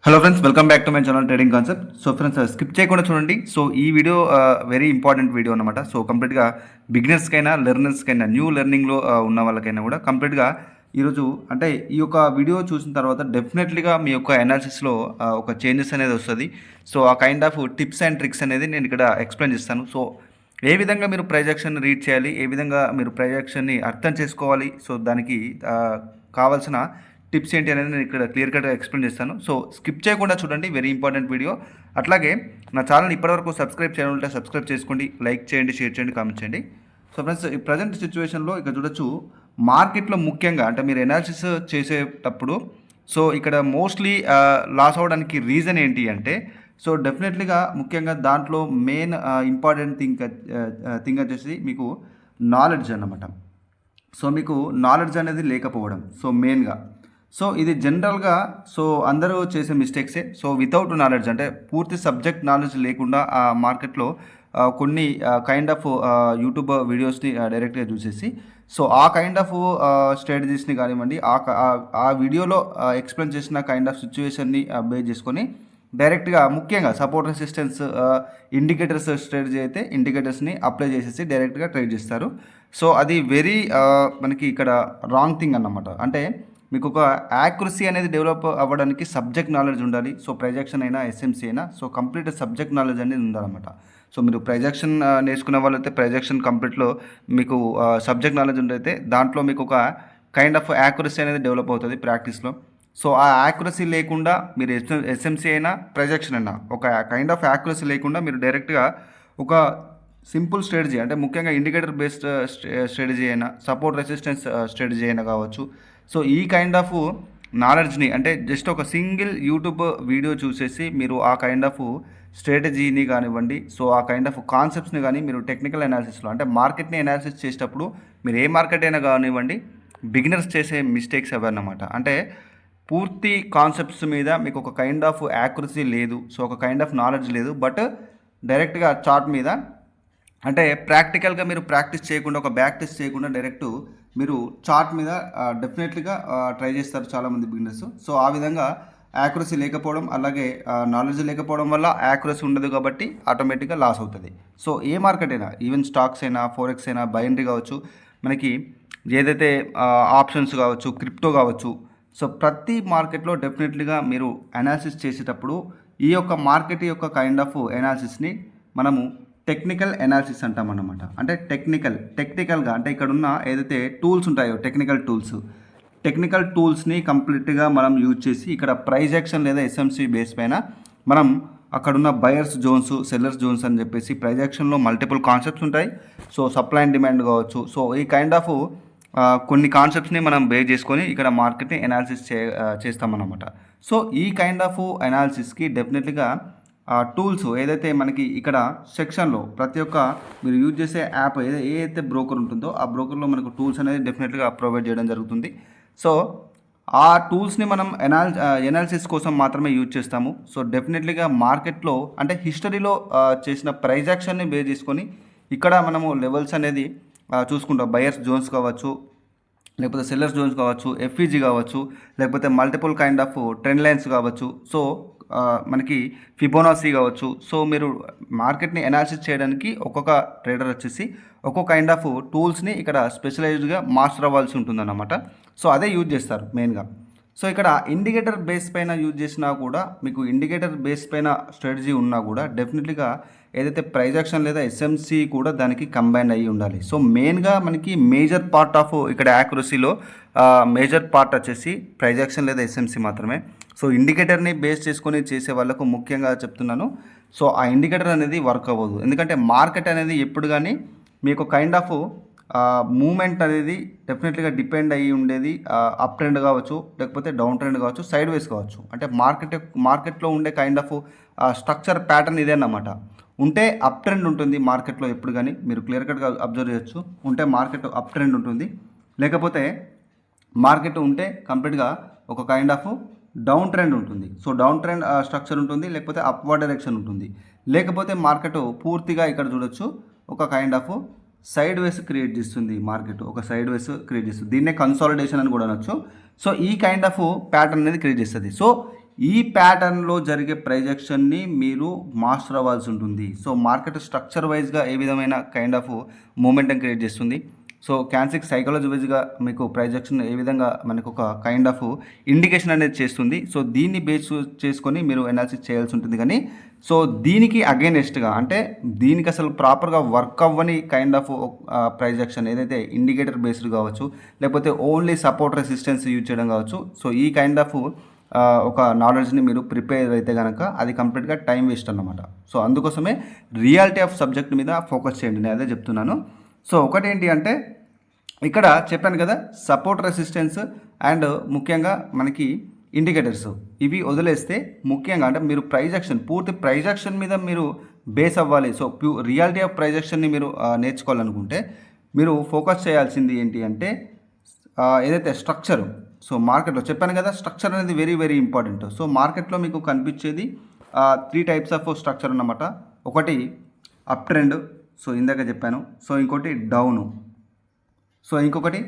Hello friends, welcome back to my channel trading concept. So friends, skip చేయకుండా చూడండి. So ఈ video very important video అనమాట. So కంప్లీట్గా బిగినర్స్కైనా లెర్నర్స్కైనా new లెర్నింగ్లో ఉన్న వాళ్ళకైనా కూడా కంప్లీట్గా ఈరోజు అంటే ఈ యొక్క వీడియో చూసిన తర్వాత డెఫినెట్లీగా మీ యొక్క అనాలిసిస్లో ఒక చేంజెస్ అనేది వస్తుంది. సో ఆ kind of tips and tricks అనేది నేను ఇక్కడ ఎక్స్ప్లెయిన్ చేస్తాను. సో ఏ విధంగా మీరు ప్రైజ్ యాక్షన్ రీడ్ చేయాలి, ఏ విధంగా మీరు ప్రైజ్ యాక్షన్ని అర్థం చేసుకోవాలి, సో దానికి కావాల్సిన టిప్స్ ఏంటి అనేది నేను ఇక్కడ క్లియర్ కట్గా ఎక్స్ప్లెయిన్ చేస్తాను. సో స్కిప్ చేయకుండా చూడండి, వెరీ ఇంపార్టెంట్ వీడియో. అట్లాగే నా ఛానల్ ఇప్పటివరకు సబ్స్క్రైబ్ చేయాలంటే సబ్స్క్రైబ్ చేసుకోండి, లైక్ చేయండి, షేర్ చేయండి, కామెంట్ చేయండి. సో ఫ్రెండ్స్, ఈ ప్రజెంట్ సిచ్యువేషన్లో ఇక్కడ చూడొచ్చు, మార్కెట్లో ముఖ్యంగా అంటే మీరు ఎనాలిసిస్ చేసేటప్పుడు సో ఇక్కడ మోస్ట్లీ లాస్ అవ్వడానికి రీజన్ ఏంటి అంటే, సో డెఫినెట్లీగా ముఖ్యంగా దాంట్లో మెయిన్ ఇంపార్టెంట్ థింగ్ వచ్చేసి మీకు నాలెడ్జ్ అన్నమాట. సో మీకు నాలెడ్జ్ అనేది లేకపోవడం సో మెయిన్గా. సో ఇది జనరల్గా సో అందరూ చేసే మిస్టేక్సే. సో వితౌట్ నాలెడ్జ్ అంటే పూర్తి సబ్జెక్ట్ నాలెడ్జ్ లేకుండా ఆ మార్కెట్లో కొన్ని కైండ్ ఆఫ్ యూట్యూబ్ వీడియోస్ని డైరెక్ట్గా చూసేసి సో ఆ కైండ్ ఆఫ్ స్ట్రాటజీస్ని కానివ్వండి, ఆ వీడియోలో ఎక్స్ప్లెయిన్ చేసిన కైండ్ ఆఫ్ సిచ్యువేషన్ని బేస్ చేసుకొని డైరెక్ట్గా ముఖ్యంగా సపోర్ట్ రెసిస్టెన్స్ ఇండికేటర్స్ స్ట్రాటజీ అయితే ఇండికేటర్స్ని అప్లై చేసేసి డైరెక్ట్గా ట్రేడ్ చేస్తారు. సో అది వెరీ మనకి ఇక్కడ రాంగ్ థింగ్ అన్నమాట. అంటే మీకు ఒక యాక్యురసీ అనేది డెవలప్ అవ్వడానికి సబ్జెక్ట్ నాలెడ్జ్ ఉండాలి. సో ప్రైజెక్షన్ అయినా ఎస్ఎంసీ అయినా సో కంప్లీట్ సబ్జెక్ట్ నాలెడ్జ్ అనేది ఉండాలన్నమాట. సో మీరు ప్రైజెక్షన్ నేర్చుకునే వాళ్ళైతే ప్రైజెక్షన్ కంప్లీట్లో మీకు సబ్జెక్ట్ నాలెడ్జ్ ఉండైతే దాంట్లో మీకు ఒక కైండ్ ఆఫ్ యాక్యురసీ అనేది డెవలప్ అవుతుంది ప్రాక్టీస్లో. సో ఆ యాక్యురసీ లేకుండా మీరు ఎస్ఎంసీ అయినా ప్రైజెక్షన్ అయినా ఒక కైండ్ ఆఫ్ యాక్యురసీ లేకుండా మీరు డైరెక్ట్గా ఒక సింపుల్ స్ట్రాటజీ అంటే ముఖ్యంగా ఇండికేటర్ బేస్డ్ స్ట్రాటజీ అయినా సపోర్ట్ రెసిస్టెన్స్ స్ట్రాటజీ అయినా కావచ్చు. సో ఈ కైండ్ ఆఫ్ నాలెడ్జ్ని అంటే జస్ట్ ఒక సింగిల్ యూట్యూబ్ వీడియో చూసేసి మీరు ఆ కైండ్ ఆఫ్ స్ట్రాటజీని కానివ్వండి, సో ఆ కైండ్ ఆఫ్ కాన్సెప్ట్స్ని కానీ మీరు టెక్నికల్ అనాలిసిస్లో అంటే మార్కెట్ని అనాలిసిస్ చేసేటప్పుడు మీరు ఏ మార్కెట్ అయినా కానివ్వండి, బిగినర్స్ చేసే మిస్టేక్స్ అవన్నమాట. అంటే పూర్తి కాన్సెప్ట్స్ మీద మీకు ఒక కైండ్ ఆఫ్ యాక్యురసీ లేదు, సో ఒక కైండ్ ఆఫ్ నాలెడ్జ్ లేదు, బట్ డైరెక్ట్గా చార్ట్ మీద అంటే ప్రాక్టికల్గా మీరు ప్రాక్టీస్ చేయకుండా ఒక బ్యాక్ టెస్ట్ చేయకుండా డైరెక్ట్ మీరు చార్ట్ మీద డెఫినెట్లీగా ట్రై చేస్తారు చాలామంది బిగినర్స్. సో ఆ విధంగా యాక్యురసీ లేకపోవడం అలాగే నాలెడ్జ్ లేకపోవడం వల్ల యాక్యురసీ ఉండదు కాబట్టి ఆటోమేటిక్గా లాస్ అవుతుంది. సో ఏ మార్కెట్ అయినా ఈవెన్ స్టాక్స్ అయినా ఫోరెక్స్ అయినా బైనరీ కావచ్చు, మనకి ఏదైతే ఆప్షన్స్ కావచ్చు, క్రిప్టో కావచ్చు, సో ప్రతి మార్కెట్లో డెఫినెట్లీగా మీరు అనాలిసిస్ చేసేటప్పుడు ఈ యొక్క మార్కెట్ యొక్క కైండ్ ఆఫ్ అనాలిసిస్ని మనము టెక్నికల్ అనాలిసిస్ అంటాం అన్నమాట. అంటే టెక్నికల్గా అంటే ఇక్కడ ఉన్న ఏదైతే టూల్స్ ఉంటాయో టెక్నికల్ టూల్స్ని కంప్లీట్గా మనం యూజ్ చేసి ఇక్కడ ప్రైజ్ యాక్షన్ లేదా ఎస్ఎంసీ బేస్ పైన మనం అక్కడున్న బయర్స్ జోన్స్, సెల్లర్స్ జోన్స్ అని చెప్పేసి ప్రైజ్ యాక్షన్లో మల్టిపుల్ కాన్సెప్ట్స్ ఉంటాయి. సో సప్లై అండ్ డిమాండ్ కావచ్చు. సో ఈ కైండ్ ఆఫ్ కొన్ని కాన్సెప్ట్స్ని మనం బేస్ చేసుకొని ఇక్కడ మార్కెట్ని అనాలిసిస్ చేస్తామన్నమాట. సో ఈ కైండ్ ఆఫ్ అనాలిసిస్కి డెఫినెట్లీగా టూల్స్ ఏదైతే మనకి ఇక్కడ సెక్షన్లో ప్రతి ఒక్క మీరు యూజ్ చేసే యాప్ ఏదైతే బ్రోకర్ ఉంటుందో ఆ బ్రోకర్లో మనకు టూల్స్ అనేది డెఫినెట్గా ప్రొవైడ్ చేయడం జరుగుతుంది. సో ఆ టూల్స్ని మనం ఎనాలిసిస్ కోసం మాత్రమే యూజ్ చేస్తాము. సో డెఫినెట్లీగా మార్కెట్లో అంటే హిస్టరీలో చేసిన ప్రైజ్ యాక్షన్ని బేస్ చేసుకొని ఇక్కడ మనము లెవెల్స్ అనేది చూసుకుంటాం. బయర్స్ జోన్స్ కావచ్చు, లేకపోతే సెల్లర్స్ జోన్స్ కావచ్చు, ఎఫ్ఈజీ కావచ్చు, లేకపోతే multiple kind of trend lines కావచ్చు, సో మనకి ఫిబోనాసీ కావచ్చు. సో మీరు మార్కెట్ని అనాలిసిస్ చేయడానికి ఒక్కొక్క ట్రేడర్ వచ్చేసి ఒక్కొక్క కైండ్ ఆఫ్ టూల్స్ని ఇక్కడ స్పెషలైజ్డ్గా మాస్టర్ అవ్వాల్సి ఉంటుందన్నమాట. సో అదే యూజ్ చేస్తారు మెయిన్గా. సో ఇక్కడ ఇండికేటర్ బేస్ పైన యూజ్ చేసినా కూడా మీకు ఇండికేటర్ బేస్ పైన స్ట్రాటజీ ఉన్నా కూడా డెఫినెట్లీగా ఏదైతే ప్రైజ్ యాక్షన్ లేదా ఎస్ఎంసీ కూడా దానికి కంబైన్ అయ్యి ఉండాలి. సో మెయిన్గా మనకి మేజర్ పార్ట్ ఆఫ్ ఇక్కడ యాక్యురసీలో మేజర్ పార్ట్ వచ్చేసి ప్రైజ్ యాక్షన్ లేదా ఎస్ఎంసీ మాత్రమే. సో ఇండికేటర్ని బేస్ చేసుకొని చేసే వాళ్ళకు ముఖ్యంగా చెప్తున్నాను, సో ఆ ఇండికేటర్ అనేది వర్క్ అవ్వదు. ఎందుకంటే మార్కెట్ అనేది ఎప్పుడు కానీ మీకు కైండ్ ఆఫ్ మూమెంట్ అనేది డెఫినెట్లీగా డిపెండ్ అయ్యి ఉండేది అప్ ట్రెండ్ కావచ్చు, లేకపోతే డౌన్ ట్రెండ్ కావచ్చు, సైడ్ వేస్ కావచ్చు. అంటే మార్కెట్లో ఉండే కైండ్ ఆఫ్ స్ట్రక్చర్ ప్యాటర్న్ ఇదే అన్నమాట. ఉంటే అప్ ట్రెండ్ ఉంటుంది మార్కెట్లో ఎప్పుడు కానీ మీరు క్లియర్ కట్గా అబ్జర్వ్ చేయొచ్చు. ఉంటే మార్కెట్ అప్ ట్రెండ్ ఉంటుంది, లేకపోతే మార్కెట్ ఉంటే కంప్లీట్గా ఒక కైండ్ ఆఫ్ డౌన్ ట్రెండ్ ఉంటుంది. సో డౌన్ ట్రెండ్ స్ట్రక్చర్ ఉంటుంది, లేకపోతే అప్వర్డ్ డైరెక్షన్ ఉంటుంది, లేకపోతే మార్కెట్ పూర్తిగా ఇక్కడ చూడొచ్చు ఒక kind of side ways create చేస్తుంది. మార్కెట్ ఒక సైడ్ వేస్ క్రియేట్ చేస్తుంది, దీన్నే కన్సాలిడేషన్ అని కూడా అనొచ్చు. సో ఈ కైండ్ ఆఫ్ ప్యాటర్న్ అనేది క్రియేట్ చేస్తుంది. సో ఈ ప్యాటర్న్లో జరిగే ప్రైజ్ యాక్షన్ని మీరు మాస్టర్ అవ్వాల్సి ఉంటుంది. సో మార్కెట్ స్ట్రక్చర్ వైజ్గా ఏ విధమైన కైండ్ ఆఫ్ మూమెంటం క్రియేట్ చేస్తుంది, సో క్యాన్సిక్ సైకాలజీ వైజ్గా మీకు ప్రైజ్ యాక్షన్ ఏ విధంగా మనకు ఒక కైండ్ ఆఫ్ ఇండికేషన్ అనేది చేస్తుంది. సో దీన్ని బేస్ చేసుకొని మీరు అనాలిసిస్ చేయాల్సి ఉంటుంది. కానీ సో దీనికి అగైనెస్ట్గా అంటే దీనికి అసలు ప్రాపర్గా వర్క్ అవ్వని కైండ్ ఆఫ్ ప్రైజ్ యాక్షన్ ఏదైతే ఇండికేటర్ బేస్డ్ కావచ్చు, లేకపోతే ఓన్లీ సపోర్ట్ రెసిస్టెన్స్ యూజ్ చేయడం కావచ్చు. సో ఈ కైండ్ ఆఫ్ ఒక నాలెడ్జ్ని మీరు ప్రిపేర్ అయితే కనుక అది కంప్లీట్గా టైం వేస్ట్ అన్నమాట. సో అందుకోసమే రియాలిటీ ఆఫ్ సబ్జెక్ట్ మీద ఫోకస్ చేయండి, నేను అదే చెప్తున్నాను. సో ఒకటి ఏంటి అంటే ఇక్కడ చెప్పాను కదా, సపోర్ట్ రెసిస్టెన్స్ అండ్ ముఖ్యంగా మనకి ఇండికేటర్స్ ఇవి వదిలేస్తే ముఖ్యంగా అంటే మీరు ప్రైజ్ యాక్షన్ పూర్తి ప్రైజ్ యాక్షన్ మీద మీరు బేస్ అవ్వాలి. సో రియాలిటీ ఆఫ్ ప్రైజ్ యాక్షన్ని మీరు నేర్చుకోవాలనుకుంటే మీరు ఫోకస్ చేయాల్సింది ఏంటి అంటే ఏదైతే స్ట్రక్చర్, సో మార్కెట్లో చెప్పాను కదా స్ట్రక్చర్ అనేది వెరీ వెరీ ఇంపార్టెంట్. సో మార్కెట్లో మీకు కనిపించేది 3 టైప్స్ ఆఫ్ స్ట్రక్చర్ అన్నమాట. ఒకటి అప్ ట్రెండ్, సో ఇందాక చెప్పాను. సో ఇంకోటి డౌను, సో ఇంకొకటి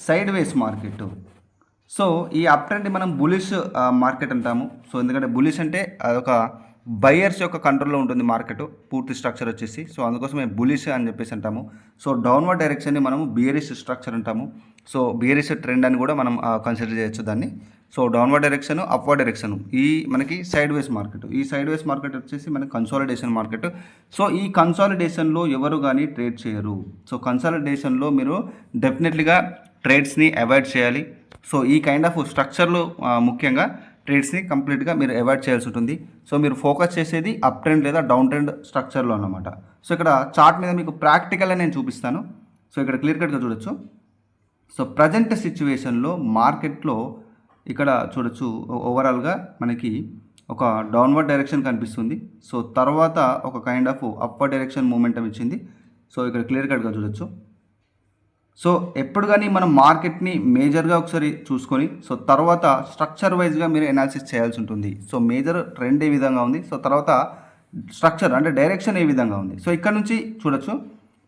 సైడ్ వేస్ మార్కెట్. సో ఈ అప్ ట్రెండ్ మనం బులిష్ మార్కెట్ అంటాము. సో ఎందుకంటే బులిష్ అంటే అదొక బయర్స్ యొక్క కంట్రోల్లో ఉంటుంది మార్కెట్ పూర్తి స్ట్రక్చర్ వచ్చేసి. సో అందుకోసమే బులిష్ అని చెప్పేసి అంటాము. సో డౌన్వర్డ్ డైరెక్షన్ని మనము బియరిష్ స్ట్రక్చర్ అంటాము. సో బియరిష్ ట్రెండ్ అని కూడా మనం కన్సిడర్ చేయొచ్చు దాన్ని. So downward direction, upward direction, ఈ మనకి సైడ్ వేస్ మార్కెట్. ఈ సైడ్ వేస్ మార్కెట్ వచ్చేసి మనకి కన్సాలిడేషన్ మార్కెట్. సో ఈ కన్సాలిడేషన్లో ఎవరు కానీ ట్రేడ్ చేయరు. సో కన్సాలిడేషన్లో మీరు డెఫినెట్లీగా ట్రేడ్స్ని అవాయిడ్ చేయాలి. సో ఈ కైండ్ ఆఫ్ స్ట్రక్చర్లో ముఖ్యంగా ట్రేడ్స్ని కంప్లీట్గా మీరు అవాయిడ్ చేయాల్సి ఉంటుంది. సో మీరు ఫోకస్ చేసేది అప్ ట్రెండ్ లేదా డౌన్ ట్రెండ్ స్ట్రక్చర్లో అన్నమాట. సో ఇక్కడ చార్ట్ మీద మీకు ప్రాక్టికల్గా నేను చూపిస్తాను. సో ఇక్కడ క్లియర్ కట్గా చూడొచ్చు. సో ప్రజెంట్ సిచ్యువేషన్లో మార్కెట్లో ఇక్కడ చూడొచ్చు ఓవరాల్గా మనకి ఒక డౌన్వర్డ్ డైరెక్షన్ కనిపిస్తుంది. సో తర్వాత ఒక kind of upward direction momentum ఇచ్చింది. సో ఇక్కడ క్లియర్ కట్గా చూడొచ్చు. సో ఎప్పుడు కానీ మనం మార్కెట్ని మేజర్గా ఒకసారి చూసుకొని సో తర్వాత స్ట్రక్చర్ వైజ్గా మీరు అనాలిసిస్ చేయాల్సి ఉంటుంది. సో మేజర్ ట్రెండ్ ఏ విధంగా ఉంది, సో తర్వాత స్ట్రక్చర్ అంటే డైరెక్షన్ ఏ విధంగా ఉంది. సో ఇక్కడ నుంచి చూడొచ్చు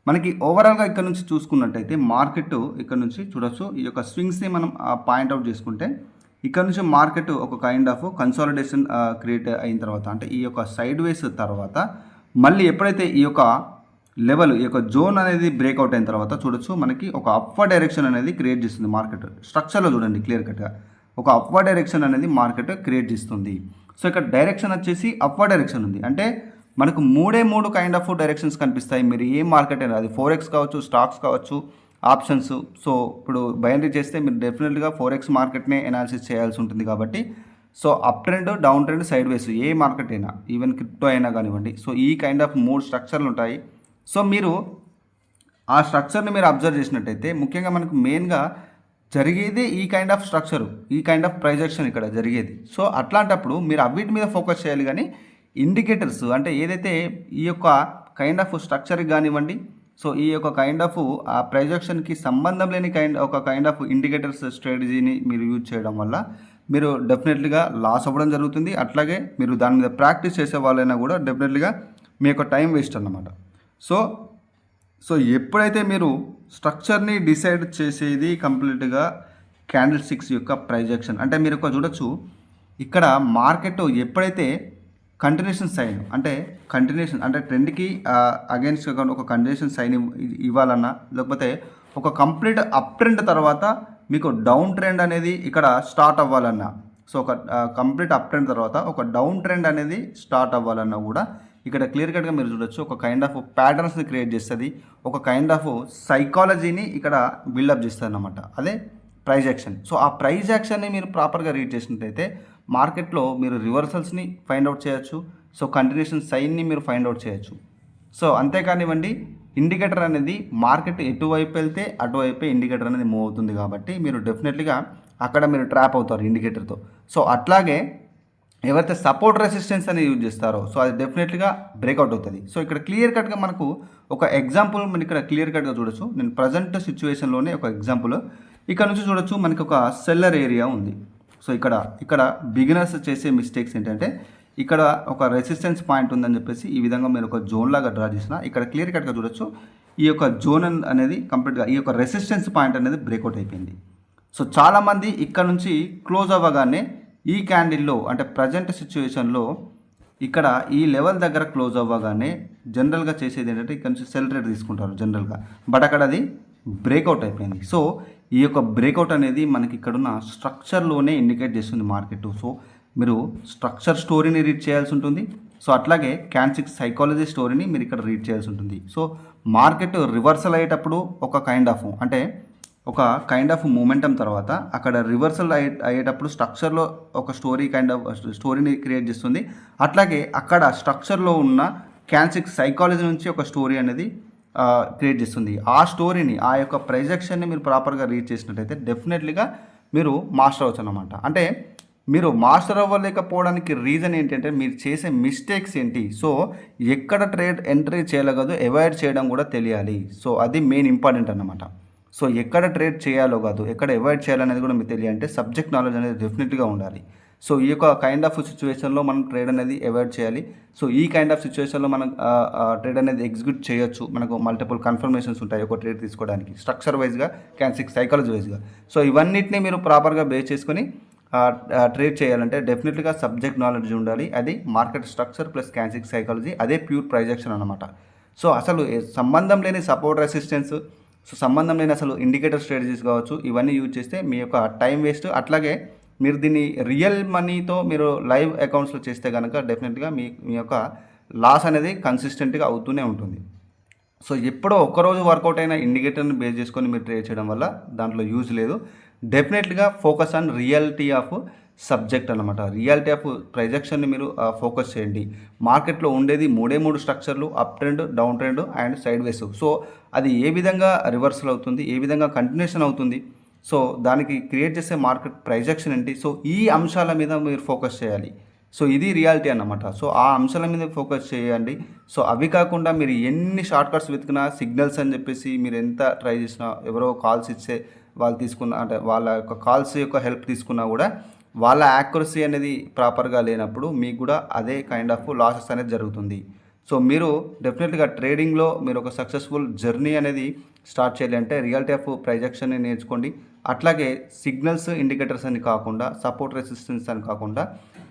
మనకి ఓవరాల్గా ఇక్కడ నుంచి చూసుకున్నట్టయితే మార్కెట్ ఇక్కడ నుంచి చూడొచ్చు. ఈ యొక్క స్వింగ్స్ని మనం పాయింట్అవుట్ చేసుకుంటే ఇక్కడ నుంచి మార్కెట్ ఒక కైండ్ ఆఫ్ కన్సాలిడేషన్ క్రియేట్ అయిన తర్వాత అంటే ఈ యొక్క సైడ్ వేస్ తర్వాత మళ్ళీ ఎప్పుడైతే ఈ యొక్క లెవెల్ ఈ యొక్క జోన్ అనేది బ్రేక్అవుట్ అయిన తర్వాత చూడొచ్చు మనకి ఒక అప్వర్డ్ డైరెక్షన్ అనేది క్రియేట్ చేస్తుంది మార్కెట్. స్ట్రక్చర్లో చూడండి క్లియర్ కట్గా ఒక అప్వర్డ్ డైరెక్షన్ అనేది మార్కెట్ క్రియేట్ చేస్తుంది. సో ఇక్కడ డైరెక్షన్ వచ్చేసి అప్వర్డ్ డైరెక్షన్ ఉంది అంటే మనకు మూడు కైండ్ ఆఫ్ డైరెక్షన్స్ కనిపిస్తాయి. మీరు ఏ మార్కెట్ అయినా అది ఫోరెక్స్ కావచ్చు, స్టాక్స్ కావచ్చు, ఆప్షన్స్. సో ఇప్పుడు బైనరీ చేస్తే మీరు డెఫినెట్గా ఫోరెక్స్ మార్కెట్నే అనాలిసిస్ చేయాల్సి ఉంటుంది. కాబట్టి so up trend, down trend, sideways ఏ మార్కెట్ అయినా ఈవెన్ క్రిప్టో అయినా కానివ్వండి. సో ఈ కైండ్ ఆఫ్ 3 స్ట్రక్చర్లు ఉంటాయి. సో మీరు ఆ స్ట్రక్చర్ని మీరు అబ్జర్వ్ చేసినట్టయితే ముఖ్యంగా మనకు మెయిన్గా జరిగేది ఈ కైండ్ ఆఫ్ స్ట్రక్చరు, ఈ కైండ్ ఆఫ్ ప్రైజ్ యాక్షన్ ఇక్కడ జరిగేది. సో అట్లాంటప్పుడు మీరు అవిటి మీద ఫోకస్ చేయాలి. కానీ ఇండికేటర్స్ అంటే ఏదైతే ఈ యొక్క కైండ్ ఆఫ్ స్ట్రక్చర్కి కానివ్వండి, సో ఈ యొక్క కైండ్ ఆఫ్ ఆ ప్రైజ్ యాక్షన్కి సంబంధం లేని ఒక కైండ్ ఆఫ్ ఇండికేటర్స్ స్ట్రాటజీని మీరు యూజ్ చేయడం వల్ల మీరు డెఫినెట్లీగా లాస్ అవ్వడం జరుగుతుంది. అట్లాగే మీరు దాని మీద ప్రాక్టీస్ చేసే వాళ్ళైనా కూడా డెఫినెట్లీగా మీ యొక్క టైం వేస్ట్ అన్నమాట. సో ఎప్పుడైతే మీరు స్ట్రక్చర్ని డిసైడ్ చేసేది కంప్లీట్గా క్యాండిల్ స్టిక్స్ యొక్క ప్రైజ్ యాక్షన్ అంటే మీరు ఒక చూడొచ్చు ఇక్కడ మార్కెట్ ఎప్పుడైతే కంటిన్యూషన్ సైన్ అంటే ట్రెండ్కి అగైన్స్ట్గా ఒక కంటిన్యూషన్ సైన్ ఇవ్వాలన్నా లేకపోతే ఒక కంప్లీట్ అప్ ట్రెండ్ తర్వాత మీకు డౌన్ ట్రెండ్ అనేది ఇక్కడ స్టార్ట్ అవ్వాలన్నా, సో ఒక కంప్లీట్ అప్ ట్రెండ్ తర్వాత ఒక డౌన్ ట్రెండ్ అనేది స్టార్ట్ అవ్వాలన్నా కూడా ఇక్కడ క్లియర్ కట్గా మీరు చూడొచ్చు ఒక కైండ్ ఆఫ్ ప్యాటర్న్స్ని క్రియేట్ చేస్తుంది, ఒక కైండ్ ఆఫ్ సైకాలజీని ఇక్కడ బిల్డప్ చేస్తుంది అన్నమాట. అదే ప్రైజ్ యాక్షన్. సో ఆ ప్రైజ్ యాక్షన్ని మీరు ప్రాపర్గా రీడ్ చేసినట్టయితే మార్కెట్లో మీరు రివర్సల్స్ని ఫైండ్ అవుట్ చేయొచ్చు. సో కంటిన్యూషన్ సైన్ని మీరు ఫైండ్ అవుట్ చేయొచ్చు. సో అంతేకానివ్వండి ఇండికేటర్ అనేది మార్కెట్ ఎటువైపు వెళ్తే అటువైపే ఇండికేటర్ అనేది మూవ్ అవుతుంది. కాబట్టి మీరు డెఫినెట్లీగా అక్కడ మీరు ట్రాప్ అవుతారు ఇండికేటర్తో. సో అట్లాగే ఎవరైతే సపోర్ట్ రెసిస్టెన్స్ అనేది యూజ్ చేస్తారో సో అది డెఫినెట్లీగా బ్రేక్అవుట్ అవుతుంది. సో ఇక్కడ క్లియర్ కట్గా మనకు ఒక ఎగ్జాంపుల్ మీరు ఇక్కడ క్లియర్ కట్గా చూడొచ్చు. నేను ప్రజెంట్ సిచ్యువేషన్లోనే ఒక ఎగ్జాంపుల్ ఇక్కడ నుంచి చూడొచ్చు. మనకి ఒక సెల్లర్ ఏరియా ఉంది. సో ఇక్కడ బిగినర్స్ చేసే మిస్టేక్స్ ఏంటంటే ఇక్కడ ఒక రెసిస్టెన్స్ పాయింట్ ఉందని చెప్పేసి ఈ విధంగా మీరు ఒక జోన్ లాగా డ్రా చేసిన ఇక్కడ క్లియర్ కట్గా చూడొచ్చు. ఈ యొక్క జోన్ అనేది కంప్లీట్గా ఈ యొక్క రెసిస్టెన్స్ పాయింట్ అనేది బ్రేక్అవుట్ అయిపోయింది. సో చాలామంది ఇక్కడ నుంచి క్లోజ్ అవ్వగానే ఈ క్యాండిల్లో అంటే ప్రజెంట్ సిచ్యువేషన్లో ఇక్కడ ఈ లెవెల్ దగ్గర క్లోజ్ అవ్వగానే జనరల్గా చేసేది ఏంటంటే ఇక్కడ నుంచి సెల్ ట్రేడ్ తీసుకుంటారు జనరల్గా, బట్ అక్కడ అది బ్రేక్అవుట్ అయిపోయింది. సో ఈ యొక్క బ్రేక్అవుట్ అనేది మనకి ఇక్కడున్న స్ట్రక్చర్లోనే ఇండికేట్ చేస్తుంది మార్కెట్. సో మీరు స్ట్రక్చర్ స్టోరీని రీడ్ చేయాల్సి ఉంటుంది. సో అట్లాగే క్యాండిల్ సైకాలజీ స్టోరీని మీరు ఇక్కడ రీడ్ చేయాల్సి ఉంటుంది. సో మార్కెట్ రివర్సల్ అయ్యేటప్పుడు ఒక కైండ్ ఆఫ్ మూమెంటం తర్వాత అక్కడ రివర్సల్ అయ్యేటప్పుడు స్ట్రక్చర్లో ఒక స్టోరీని క్రియేట్ చేస్తుంది. అట్లాగే అక్కడ స్ట్రక్చర్లో ఉన్న క్యాండిల్ సైకాలజీ నుంచి ఒక స్టోరీ అనేది క్రియేట్ చేస్తుంది. ఆ స్టోరీని, ఆ యొక్క ప్రొజెక్షన్ని మీరు ప్రాపర్గా రీడ్ చేసినట్టయితే డెఫినెట్లీగా మీరు మాస్టర్ అవ్వచ్చు అన్నమాట. అంటే మీరు మాస్టర్ అవ్వలేకపోవడానికి రీజన్ ఏంటంటే మీరు చేసే మిస్టేక్స్ ఏంటి, సో ఎక్కడ ట్రేడ్ ఎంట్రీ చేయలేదో అవాయిడ్ చేయడం కూడా తెలియాలి. సో అది మెయిన్ ఇంపార్టెంట్ అన్నమాట. సో ఎక్కడ ట్రేడ్ చేయాలో కాదు, ఎక్కడ అవాయిడ్ చేయాలనేది కూడా మీకు తెలియాలంటే సబ్జెక్ట్ నాలెడ్జ్ అనేది డెఫినెట్గా ఉండాలి. సో ఈ యొక్క కైండ్ ఆఫ్ సిచ్యువేషన్లో మనం ట్రేడ్ అనేది అవాయిడ్ చేయాలి. సో ఈ కైండ్ ఆఫ్ సిచ్యువేషన్లో మనం ట్రేడ్ అనేది ఎగ్జిక్యూట్ చేయొచ్చు. మనకు మల్టిపుల్ కన్ఫర్మేషన్స్ ఉంటాయి ఒక ట్రేడ్ తీసుకోవడానికి, స్ట్రక్చర్ వైజ్గా, క్యాండిల్ సైకాలజీ వైజ్గా. సో ఇవన్నిటిని మీరు ప్రాపర్గా బేస్ చేసుకొని ట్రేడ్ చేయాలంటే డెఫినెట్గా సబ్జెక్ట్ నాలెడ్జ్ ఉండాలి. అది market structure plus candle psychology, అదే ప్యూర్ ప్రైజెక్షన్ అనమాట. సో అసలు సంబంధం లేని సపోర్ట్ రెసిస్టెన్స్, సో సంబంధం లేని అసలు ఇండికేటర్ స్ట్రాటజీస్ కావచ్చు, ఇవన్నీ యూజ్ చేస్తే మీ యొక్క టైం వేస్ట్. అట్లాగే మీరు దీన్ని రియల్ మనీతో మీరు లైవ్ అకౌంట్స్లో చేస్తే కనుక డెఫినెట్గా మీ యొక్క లాస్ అనేది కన్సిస్టెంట్గా అవుతూనే ఉంటుంది. సో ఎప్పుడో ఒక్కరోజు వర్కౌట్ అయిన ఇండికేటర్ని బేస్ చేసుకొని మీరు ట్రేడ్ చేయడం వల్ల దాంట్లో యూజ్ లేదు. డెఫినెట్గా focus on reality of subject అనమాట. రియాలిటీ ఆఫ్ ప్రొజెక్షన్ని మీరు ఫోకస్ చేయండి. మార్కెట్లో ఉండేది మూడు స్ట్రక్చర్లు, up trend, down trend and sideways. So అది ఏ విధంగా రివర్సల్ అవుతుంది, ఏ విధంగా కంటిన్యూషన్ అవుతుంది, సో దానికి క్రియేట్ చేసే మార్కెట్ ప్రొజెక్షన్ ఏంటి, సో ఈ అంశాల మీద మీరు ఫోకస్ చేయాలి. సో ఇది రియాలిటీ అన్నమాట. సో ఆ అంశాల మీద ఫోకస్ చేయండి. సో అవి కాకుండా మీరు ఎన్ని షార్ట్ కట్స్ వెతికినా, సిగ్నల్స్ అని చెప్పేసి మీరు ఎంత ట్రై చేసినా, ఎవరో కాల్స్ ఇచ్చే వాళ్ళు తీసుకున్న, అంటే వాళ్ళ యొక్క కాల్స్ యొక్క హెల్ప్ తీసుకున్నా కూడా వాళ్ళ యాక్యురసీ అనేది ప్రాపర్గా లేనప్పుడు మీకు కూడా అదే కైండ్ ఆఫ్ లాసెస్ అనేది జరుగుతుంది. సో మీరు డెఫినెట్గా ట్రేడింగ్లో మీరు ఒక సక్సెస్ఫుల్ జర్నీ అనేది స్టార్ట్ చేయాలి అంటే రియాలిటీ ఆఫ్ ప్రొజెక్షన్ని నేర్చుకోండి. అట్లాగే సిగ్నల్స్, ఇండికేటర్స్ అని కాకుండా, సపోర్ట్ రెసిస్టెన్స్ అని కాకుండా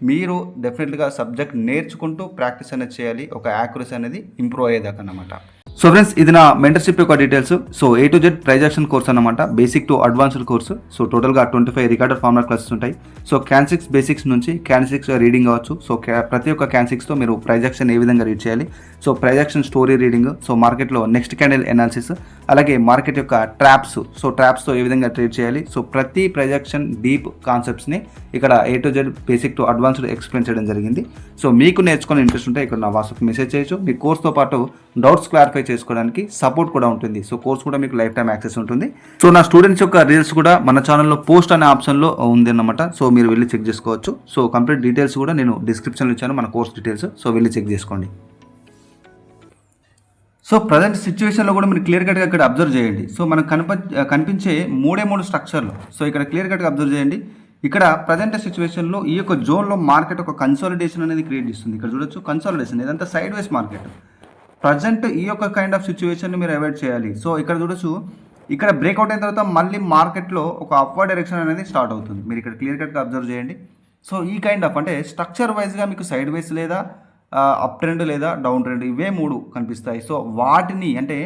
మీరు డెఫినెట్గా సబ్జెక్ట్ నేర్చుకుంటూ ప్రాక్టీస్ అనేది చేయాలి, ఒక యాక్యురసీ అనేది ఇంప్రూవ్ అయ్యేదాకా అన్నమాట. సో ఫ్రెండ్స్, ఇది నా మెంటర్షిప్ యొక్క details. So A to Z price action course అనమాట, basic to advanced course. So టోటల్గా 25 రికార్డెడ్ ఫార్ములా క్లాసెస్ ఉంటాయి. సో క్యాన్6 బేసిక్స్ నుంచి క్యాన్6 రీడింగ్ కావచ్చు. సో ప్రతి ఒక్క క్యాన్6తో మీరు ప్రైజెక్షన్ ఏ విధంగా రీడ్ చేయాలి, సో ప్రైజెక్షన్ స్టోరీ రీడింగ్, సో మార్కెట్లో నెక్స్ట్ క్యాండిల్ ఎనాలిసిస్, అలాగే మార్కెట్ యొక్క ట్రాప్స్, సో ట్రాప్స్తో ఏ విధంగా ట్రేడ్ చేయాలి, సో ప్రతి ప్రైజెక్షన్ డీప్ కాన్సెప్ట్స్ని ఇక్కడ A to Z basic to advanced explain చేయడం జరిగింది. సో మీకు నేర్చుకునే ఇంట్రెస్ట్ ఉంటే ఇక్కడ నా వాట్సాప్ మెసేజ్ చేయొచ్చు. మీ కోర్స్తో పాటు డౌట్స్ క్లారిఫై చేసుకోవడానికి సపోర్ట్ కూడా ఉంటుంది. సో కోర్స్ కూడా మీకు లైఫ్ టైం యాక్సెస్ ఉంటుంది. సో నా స్టూడెంట్స్ యొక్క రీల్స్ కూడా మన ఛానల్లో పోస్ట్ అనే ఆప్షన్లో ఉంది అన్నమాట. సో మీరు వెళ్ళి చెక్ చేసుకోవచ్చు. సో కంప్లీట్ డీటెయిల్స్ కూడా నేను డిస్క్రిప్షన్లో ఇచ్చాను, మన కోర్స్ డీటెయిల్స్. సో వెళ్ళి చెక్ చేసుకోండి. సో ప్రజెంట్ సిచ్యువేషన్లో కూడా మీరు క్లియర్ కట్గా ఇక్కడ అబ్జర్వ్ చేయండి. సో మనకు కనిపించే మూడు స్ట్రక్చర్లు, సో ఇక్కడ క్లియర్ కట్గా అబ్జర్వ్ చేయండి. ఇక్కడ ప్రజెంట్ సిచ్యువేషన్లో ఈ యొక్క జోన్లో మార్కెట్ ఒక కన్సాలిడేషన్ అనేది క్రియేట్ చేస్తుంది. ఇక్కడ చూడొచ్చు కన్సాలిడేషన్, ఇదంతా సైడ్ వేస్ మార్కెట్. ప్రజెంట్ ఈ యొక్క కైండ్ ఆఫ్ సిచ్యువేషన్ని మీరు అవాయిడ్ చేయాలి. సో ఇక్కడ చూడొచ్చు, ఇక్కడ బ్రేక్అవుట్ అయిన తర్వాత మళ్ళీ మార్కెట్లో ఒక అప్వర్డ్ డైరెక్షన్ అనేది స్టార్ట్ అవుతుంది. మీరు ఇక్కడ క్లియర్ కట్గా అబ్జర్వ్ చేయండి. సో ఈ కైండ్ ఆఫ్ అంటే స్ట్రక్చర్ వైజ్గా మీకు సైడ్ వేస్ లేదా అప్ ట్రెండ్ లేదా డౌన్ ట్రెండ్, ఇవే మూడు కనిపిస్తాయి. సో వాటిని అంటే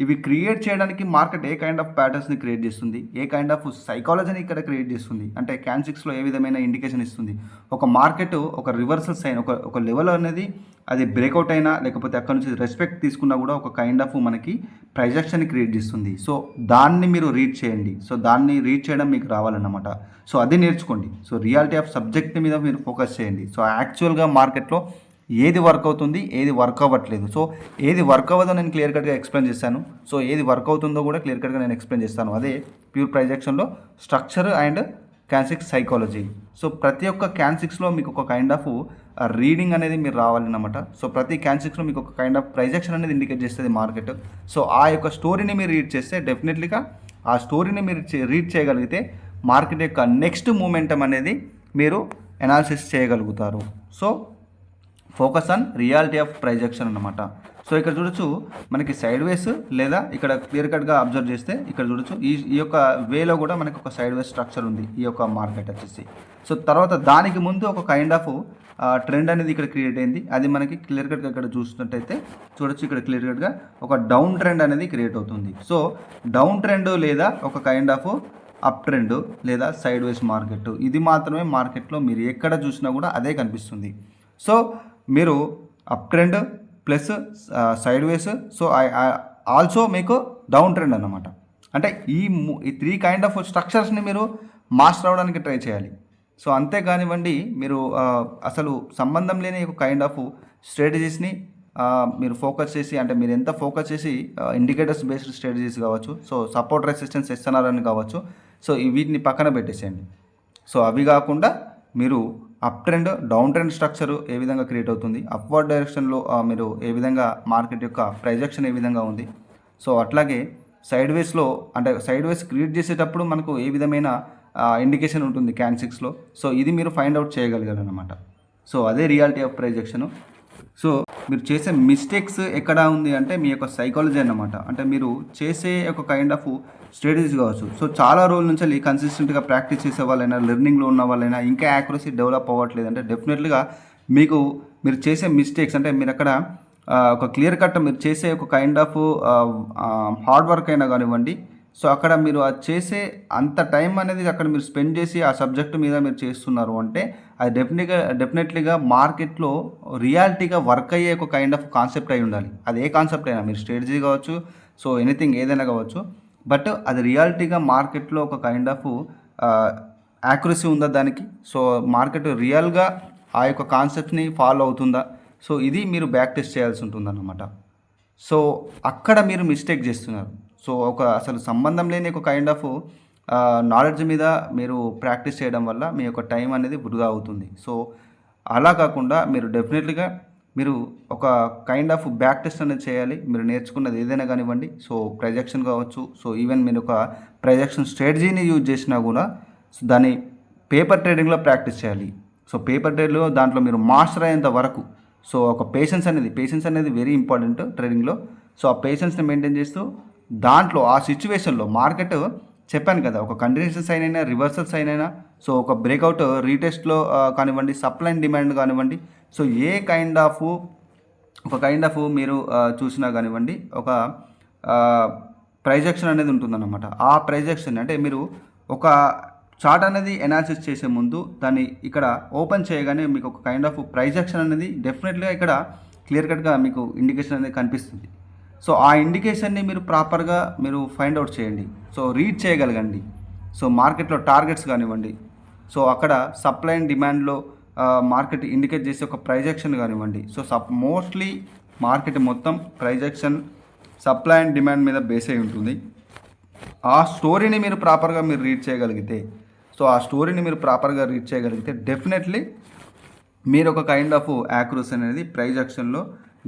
ఇవి క్రియేట్ చేయడానికి మార్కెట్ ఏ కైండ్ ఆఫ్ ప్యాటర్న్స్ని క్రియేట్ చేస్తుంది, ఏ కైండ్ ఆఫ్ సైకాలజీని ఇక్కడ క్రియేట్ చేస్తుంది, అంటే క్యాన్6లో ఏ విధమైన ఇండికేషన్ ఇస్తుంది. ఒక మార్కెట్ ఒక రివర్సల్ సైన్, ఒక లెవెల్ అనేది అది బ్రేక్అవుట్ అయినా లేకపోతే అక్కడ నుంచి రెస్పెక్ట్ తీసుకున్నా కూడా ఒక కైండ్ ఆఫ్ మనకి ప్రొజెక్షన్ని క్రియేట్ చేస్తుంది. సో దాన్ని మీరు రీడ్ చేయండి. సో దాన్ని రీడ్ చేయడం మీకు రావాలన్నమాట. సో అది నేర్చుకోండి. సో రియాలిటీ ఆఫ్ సబ్జెక్ట్ మీద మీరు ఫోకస్ చేయండి. సో యాక్చువల్గా మార్కెట్లో ఏది వర్క్ అవుతుంది, ఏది వర్క్ అవ్వట్లేదు, సో ఏది వర్క్ అవ్వదో నేను క్లియర్ కట్గా ఎక్స్ప్లెయిన్ చేస్తాను. సో ఏది వర్క్ అవుతుందో కూడా క్లియర్ కట్గా నేను ఎక్స్ప్లెయిన్ చేస్తాను. అదే ప్యూర్ ప్రొజెక్షన్లో structure and candle psychology. So ప్రతి ఒక్క క్యాన్6లో మీకు ఒక కైండ్ ఆఫ్ రీడింగ్ అనేది మీరు రావాలన్నమాట. సో ప్రతి క్యాన్6లో మీకు ఒక కైండ్ ఆఫ్ ప్రొజెక్షన్ అనేది ఇండికేట్ చేస్తుంది మార్కెట్. సో ఆ యొక్క స్టోరీని మీరు రీడ్ చేస్తే డెఫినెట్లీగా ఆ స్టోరీని మీరు రీడ్ చేయగలిగితే మార్కెట్ యొక్క నెక్స్ట్ మూమెంటం అనేది మీరు అనాలిసిస్ చేయగలుగుతారు. So focus on reality of price action అనమాట. సో ఇక్కడ చూడొచ్చు మనకి సైడ్ వేస్ లేదా ఇక్కడ క్లియర్ కట్గా అబ్జర్వ్ చేస్తే ఇక్కడ చూడొచ్చు ఈ యొక్క వేలో కూడా మనకి ఒక సైడ్ వేస్ స్ట్రక్చర్ ఉంది ఈ యొక్క మార్కెట్ వచ్చేసి. సో తర్వాత దానికి ముందు ఒక కైండ్ ఆఫ్ ట్రెండ్ అనేది ఇక్కడ క్రియేట్ అయింది. అది మనకి క్లియర్ కట్గా ఇక్కడ చూసినట్టయితే చూడొచ్చు ఇక్కడ క్లియర్ కట్గా ఒక డౌన్ ట్రెండ్ అనేది క్రియేట్ అవుతుంది. సో డౌన్ ట్రెండ్ లేదా ఒక కైండ్ ఆఫ్ అప్ ట్రెండ్ లేదా సైడ్ వేస్ మార్కెట్, ఇది మాత్రమే మార్కెట్లో మీరు ఎక్కడ చూసినా కూడా అదే కనిపిస్తుంది. సో మీరు అప్ ట్రెండ్ ప్లస్ సైడ్ వేస్, సో ఆల్సో మీకు డౌన్ ట్రెండ్ అన్నమాట. అంటే ఈ 3 కైండ్ ఆఫ్ స్ట్రక్చర్స్ని మీరు మాస్టర్ అవ్వడానికి ట్రై చేయాలి. సో అంతే కానివ్వండి మీరు అసలు సంబంధం లేని ఒక కైండ్ ఆఫ్ స్ట్రాటజీస్ని మీరు ఫోకస్ చేసి, అంటే మీరు ఎంత ఫోకస్ చేసి ఇండికేటర్స్ బేస్డ్ స్ట్రాటజీస్ కావచ్చు, సో సపోర్ట్ రెసిస్టెన్స్ ఎస్ఎన్ఆర్ అని కావచ్చు, సో వీటిని పక్కన పెట్టేసేయండి. సో అవి కాకుండా మీరు up trend down trend structure ఏ విధంగా క్రియేట్ అవుతుంది, అప్వర్డ్ డైరెక్షన్లో మీరు ఏ విధంగా మార్కెట్ యొక్క ప్రైజెక్షన్ ఏ విధంగా ఉంది, సో అట్లాగే సైడ్ వేస్లో అంటే సైడ్ వేస్ క్రియేట్ చేసేటప్పుడు మనకు ఏ విధమైన ఇండికేషన్ ఉంటుంది క్యాండిల్స్లో, సో ఇది మీరు ఫైండ్ అవుట్ చేయగలిగారనమాట. సో అదే రియాలిటీ ఆఫ్ ప్రైజెక్షన్. సో మీరు చేసే మిస్టేక్స్ ఎక్కడ ఉంది అంటే మీ యొక్క సైకాలజీ అన్నమాట. అంటే మీరు చేసే ఒక కైండ్ ఆఫ్ స్ట్రాటజీస్ కావచ్చు. సో చాలా రోజుల నుంచి కన్సిస్టెంట్గా ప్రాక్టీస్ చేసే వాళ్ళైనా, లెర్నింగ్లో ఉన్న వాళ్ళైనా ఇంకా యాక్యురసీ డెవలప్ అవ్వట్లేదు అంటే డెఫినెట్లీగా మీరు చేసే మిస్టేక్స్ అంటే మీరు అక్కడ ఒక క్లియర్ కట్ మీరు చేసే ఒక కైండ్ ఆఫ్ హార్డ్ వర్క్ అయినా కానివ్వండి, సో అక్కడ మీరు అది చేసే అంత టైం అనేది అక్కడ మీరు స్పెండ్ చేసి ఆ సబ్జెక్ట్ మీద మీరు చేస్తున్నారు అంటే అది డెఫినెట్లీగా మార్కెట్లో రియాలిటీగా వర్క్ అయ్యే ఒక కైండ్ ఆఫ్ కాన్సెప్ట్ అయి ఉండాలి. అది ఏ కాన్సెప్ట్ అయినా, మీరు స్ట్రాటజీ కావచ్చు, సో ఎనీథింగ్ ఏదైనా కావచ్చు, బట్ అది రియాలిటీగా మార్కెట్లో ఒక కైండ్ ఆఫ్ యాక్యురసీ ఉందా దానికి, సో మార్కెట్ రియల్గా ఆ యొక్క కాన్సెప్ట్ని ఫాలో అవుతుందా, సో ఇది మీరు బ్యాక్ టెస్ట్ చేయాల్సి ఉంటుందన్నమాట. సో అక్కడ మీరు మిస్టేక్ చేస్తున్నారు. సో అసలు సంబంధం లేని ఒక కైండ్ ఆఫ్ నాలెడ్జ్ మీద మీరు ప్రాక్టీస్ చేయడం వల్ల మీ యొక్క టైం అనేది వృధా అవుతుంది. సో అలా కాకుండా మీరు డెఫినెట్లీగా మీరు ఒక కైండ్ ఆఫ్ బ్యాక్ టెస్ట్ అనేది చేయాలి. మీరు నేర్చుకున్నది ఏదైనా కానివ్వండి, సో ప్రొజెక్షన్ కావచ్చు, సో ఈవెన్ మీరు ఒక ప్రొజెక్షన్ స్ట్రాటజీని యూజ్ చేసినా కూడా సో దాన్ని పేపర్ ట్రేడింగ్లో ప్రాక్టీస్ చేయాలి. సో పేపర్ ట్రేడ్లో దాంట్లో మీరు మాస్టర్ అయ్యేంత వరకు సో ఒక పేషెన్స్ అనేది వెరీ ఇంపార్టెంట్ ట్రేడింగ్లో. సో ఆ పేషెన్స్ని మెయింటైన్ చేస్తూ దాంట్లో ఆ సిచ్యువేషన్లో మార్కెట్ చెప్పాను కదా, ఒక కంటిన్యూషన్ సైన్ అయినా, రివర్సల్ సైన్ అయినా, సో ఒక బ్రేక్అవుట్ రీటెస్ట్లో కానివ్వండి, సప్లై అండ్ డిమాండ్ కానివ్వండి, సో ఏ కైండ్ ఆఫ్ మీరు చూసినా కానివ్వండి ఒక ప్రైజెక్షన్ అనేది ఉంటుందన్నమాట. ఆ ప్రైజెక్షన్ అంటే మీరు ఒక చార్ట్ అనేది ఎనాలిసిస్ చేసే ముందు దాన్ని ఇక్కడ ఓపెన్ చేయగానే మీకు ఒక కైండ్ ఆఫ్ ప్రైజెక్షన్ అనేది డెఫినెట్గా ఇక్కడ క్లియర్ కట్గా మీకు ఇండికేషన్ అనేది కనిపిస్తుంది. సో ఆ ఇండికేషన్ని మీరు ప్రాపర్గా మీరు ఫైండ్ అవుట్ చేయండి, సో రీడ్ చేయగలగండి. సో మార్కెట్లో టార్గెట్స్ కానివ్వండి, సో అక్కడ సప్లై అండ్ డిమాండ్లో మార్కెట్ ఇండికేట్ చేసే ఒక ప్రైజెక్షన్ కానివ్వండి, సో మోస్ట్లీ మార్కెట్ మొత్తం ప్రైజెక్షన్ సప్లై అండ్ డిమాండ్ మీద బేస్ అయి ఉంటుంది. ఆ స్టోరీని మీరు ప్రాపర్గా రీడ్ చేయగలిగితే డెఫినెట్లీ మీరు ఒక కైండ్ ఆఫ్ యాక్యురసీ అనేది ప్రైజ్ యాక్షన్లో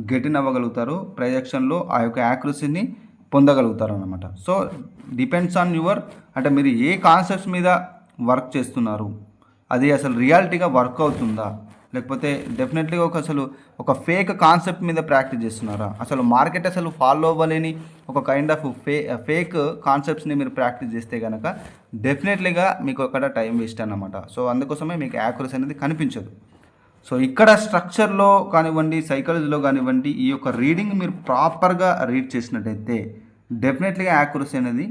గెటిన్ అవ్వగలుగుతారు, ప్రైజ్ యాక్షన్లో ఆ యొక్క యాక్యురసీని పొందగలుగుతారు అన్నమాట. సో డిపెండ్స్ ఆన్ యువర్ అంటే మీరు ఏ కాన్సెప్ట్స్ మీద వర్క్ చేస్తున్నారు, అది అసలు రియాలిటీగా వర్క్ అవుతుందా, లేకపోతే డెఫినెట్లీగా ఒక ఫేక్ కాన్సెప్ట్ మీద ప్రాక్టీస్ చేస్తున్నారా, అసలు మార్కెట్ అసలు ఫాలో అవ్వలేని ఒక కైండ్ ఆఫ్ ఫేక్ కాన్సెప్ట్స్ని మీరు ప్రాక్టీస్ చేస్తే కనుక డెఫినెట్లీగా మీకు అక్కడ టైం వేస్ట్ అన్నమాట. సో అందుకోసమే మీకు యాక్యురసీ అనేది కనిపించదు. సో ఇక్కడ స్ట్రక్చర్లో కానివ్వండి, సైకాలజీలో కానివ్వండి, ఈ యొక్క రీడింగ్ మీరు ప్రాపర్గా రీడ్ చేసినట్టయితే డెఫినెట్లీగా యాక్యురసీ అనేది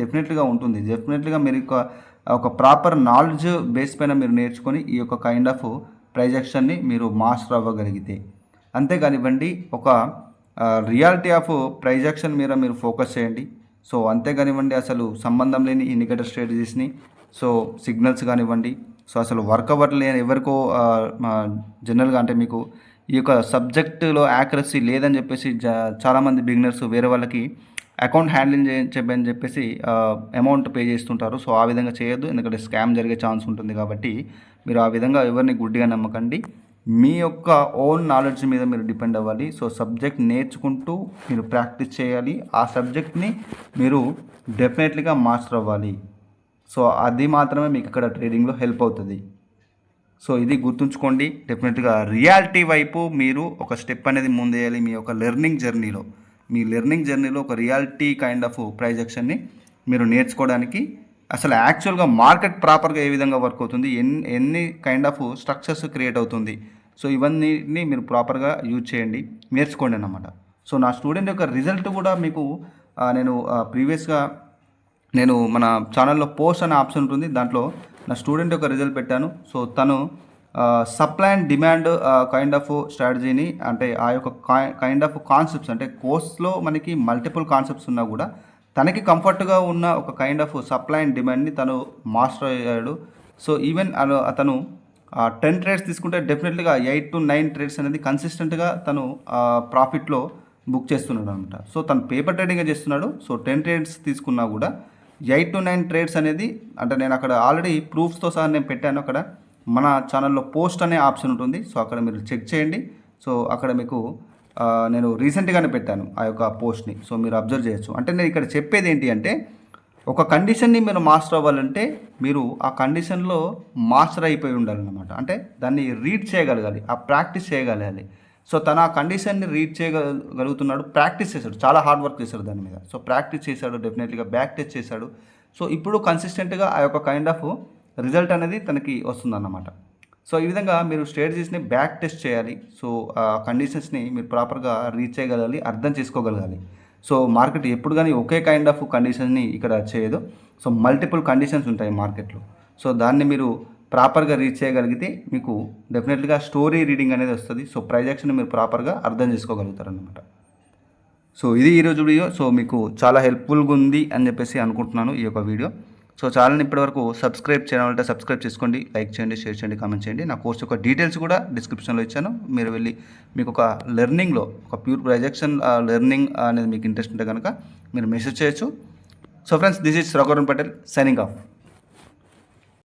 డెఫినెట్లీగా ఉంటుంది. డెఫినెట్లీగా మీరు ఒక ప్రాపర్ నాలెడ్జ్ బేస్ పైన మీరు నేర్చుకొని ఈ యొక్క కైండ్ ఆఫ్ ప్రైజెక్షన్ని మీరు మాస్టర్ అవ్వగలిగితే, అంతేకానివ్వండి ఒక రియాలిటీ ఆఫ్ ప్రైజెక్షన్ మీద మీరు ఫోకస్ చేయండి. సో అంతేకానివ్వండి అసలు సంబంధం లేని ఇండికేటర్ స్ట్రాటజీస్ని, సో సిగ్నల్స్ కానివ్వండి, సో అసలు వర్క్ అవ్వట్లేని ఎవరికో జనరల్గా అంటే మీకు ఈ యొక్క సబ్జెక్టులో యాక్యురసీ లేదని చెప్పేసి చాలామంది బిగినర్స్ వేరే వాళ్ళకి అకౌంట్ హ్యాండిలింగ్ చేయని చెప్పేసి అమౌంట్ పే చేస్తుంటారు. సో ఆ విధంగా చేయొద్దు, ఎందుకంటే స్కామ్ జరిగే ఛాన్స్ ఉంటుంది. కాబట్టి మీరు ఆ విధంగా ఎవరిని గుడ్డిగా నమ్మకండి. మీ యొక్క ఓన్ నాలెడ్జ్ మీద మీరు డిపెండ్ అవ్వాలి. సో సబ్జెక్ట్ నేర్చుకుంటూ మీరు ప్రాక్టీస్ చేయాలి, ఆ సబ్జెక్ట్ని మీరు డెఫినెట్లీగా మాస్టర్ అవ్వాలి. సో అది మాత్రమే మీకు ఇక్కడ ట్రేడింగ్లో హెల్ప్ అవుతుంది. సో ఇది గుర్తుంచుకోండి. డెఫినెట్గా రియాలిటీ వైపు మీరు ఒక స్టెప్ అనేది ముందేయాలి. మీ యొక్క లెర్నింగ్ జర్నీలో ఒక రియాలిటీ కైండ్ ఆఫ్ ప్రైజ్ యాక్షన్ని మీరు నేర్చుకోవడానికి అసలు యాక్చువల్గా మార్కెట్ ప్రాపర్గా ఏ విధంగా వర్క్ అవుతుంది, ఎన్ని కైండ్ ఆఫ్ స్ట్రక్చర్స్ క్రియేట్ అవుతుంది, సో ఇవన్నీ మీరు ప్రాపర్గా యూజ్ చేయండి, నేర్చుకోండి అన్నమాట. సో నా స్టూడెంట్ యొక్క రిజల్ట్ కూడా మీకు నేను ప్రీవియస్గా నేను మన ఛానల్లో పోస్ట్ అనే ఆప్షన్ ఉంటుంది, దాంట్లో నా స్టూడెంట్ యొక్క రిజల్ట్ పెట్టాను. సో తను supply and demand kind of స్ట్రాటజీని, అంటే ఆ యొక్క కైండ్ ఆఫ్ కాన్సెప్ట్స్, అంటే కోర్స్లో మనకి మల్టిపుల్ కాన్సెప్ట్స్ ఉన్నా కూడా తనకి కంఫర్ట్గా ఉన్న ఒక కైండ్ ఆఫ్ సప్లై అండ్ డిమాండ్ని తను మాస్టర్ అయ్యాడు. సో ఈవెన్ అతను 10 ట్రేడ్స్ తీసుకుంటే డెఫినెట్లీగా 8 to 9 ట్రేడ్స్ అనేది కన్సిస్టెంట్గా తను ప్రాఫిట్లో బుక్ చేస్తున్నాడు అనమాట. సో తను పేపర్ ట్రేడింగ్ చేస్తున్నాడు. సో 10 ట్రేడ్స్ తీసుకున్నా కూడా 8 to 9 ట్రేడ్స్ అనేది, అంటే నేను అక్కడ ఆల్రెడీ ప్రూఫ్స్తో సహా నేను పెట్టాను. అక్కడ మన ఛానల్లో పోస్ట్ అనే ఆప్షన్ ఉంటుంది. సో అక్కడ మీరు చెక్ చేయండి. సో అక్కడ మీకు నేను రీసెంట్గానే పెట్టాను ఆ యొక్క పోస్ట్ని. సో మీరు అబ్జర్వ్ చేయొచ్చు. అంటే నేను ఇక్కడ చెప్పేది ఏంటి అంటే, ఒక కండిషన్ని మీరు మాస్టర్ అవ్వాలంటే మీరు ఆ కండిషన్లో మాస్టర్ అయిపోయి ఉండాలన్నమాట. అంటే దాన్ని రీడ్ చేయగలగాలి, ఆ ప్రాక్టీస్ చేయగలగాలి. సో తను ఆ కండిషన్ని రీడ్ చేయగలుగుతున్నాడు, ప్రాక్టీస్ చేశాడు, చాలా హార్డ్ వర్క్ చేశాడు దాని మీద. సో ప్రాక్టీస్ చేశాడు, డెఫినెట్లీగా బ్యాక్ టెస్ట్ చేశాడు. సో ఇప్పుడు కన్సిస్టెంట్గా ఆ యొక్క కైండ్ ఆఫ్ రిజల్ట్ అనేది తనకి వస్తుందన్నమాట. సో ఈ విధంగా మీరు స్ట్రాటజీస్ని బ్యాక్ టెస్ట్ చేయాలి. సో ఆ కండిషన్స్ని మీరు ప్రాపర్గా రీచ్ చేయగలగాలి, అర్థం చేసుకోగలగాలి. సో మార్కెట్ ఎప్పుడు కానీ ఒకే కైండ్ ఆఫ్ కండిషన్ని ఇక్కడ చేయదు. సో మల్టిపుల్ కండిషన్స్ ఉంటాయి మార్కెట్లో. సో దాన్ని మీరు ప్రాపర్గా రీచ్ చేయగలిగితే మీకు డెఫినెట్లీగా స్టోరీ రీడింగ్ అనేది వస్తుంది. సో ప్రైజ్ యాక్షన్ మీరు ప్రాపర్గా అర్థం చేసుకోగలుగుతారు అనమాట. సో ఇది ఈరోజు వీడియో. సో మీకు చాలా హెల్ప్ఫుల్గా ఉంది అని చెప్పేసి అనుకుంటున్నాను ఈ యొక్క వీడియో. సో ఛానల్ని ఇప్పటివరకు సబ్స్క్రైబ్ చేయాలంటే సబ్స్క్రైబ్ చేసుకోండి, లైక్ చేయండి, షేర్ చేయండి, కామెంట్ చేయండి. నా కోర్స్ యొక్క డీటెయిల్స్ కూడా డిస్క్రిప్షన్లో ఇచ్చాను. మీరు వెళ్ళి మీకు ఒక లెర్నింగ్లో ఒక ప్యూర్ ప్రైజెక్షన్ లెర్నింగ్ అనేది మీకు ఇంట్రెస్ట్ ఉంటే కనుక మీరు మెసేజ్ చేయొచ్చు. So friends, this is Raghuvaran Patel signing off.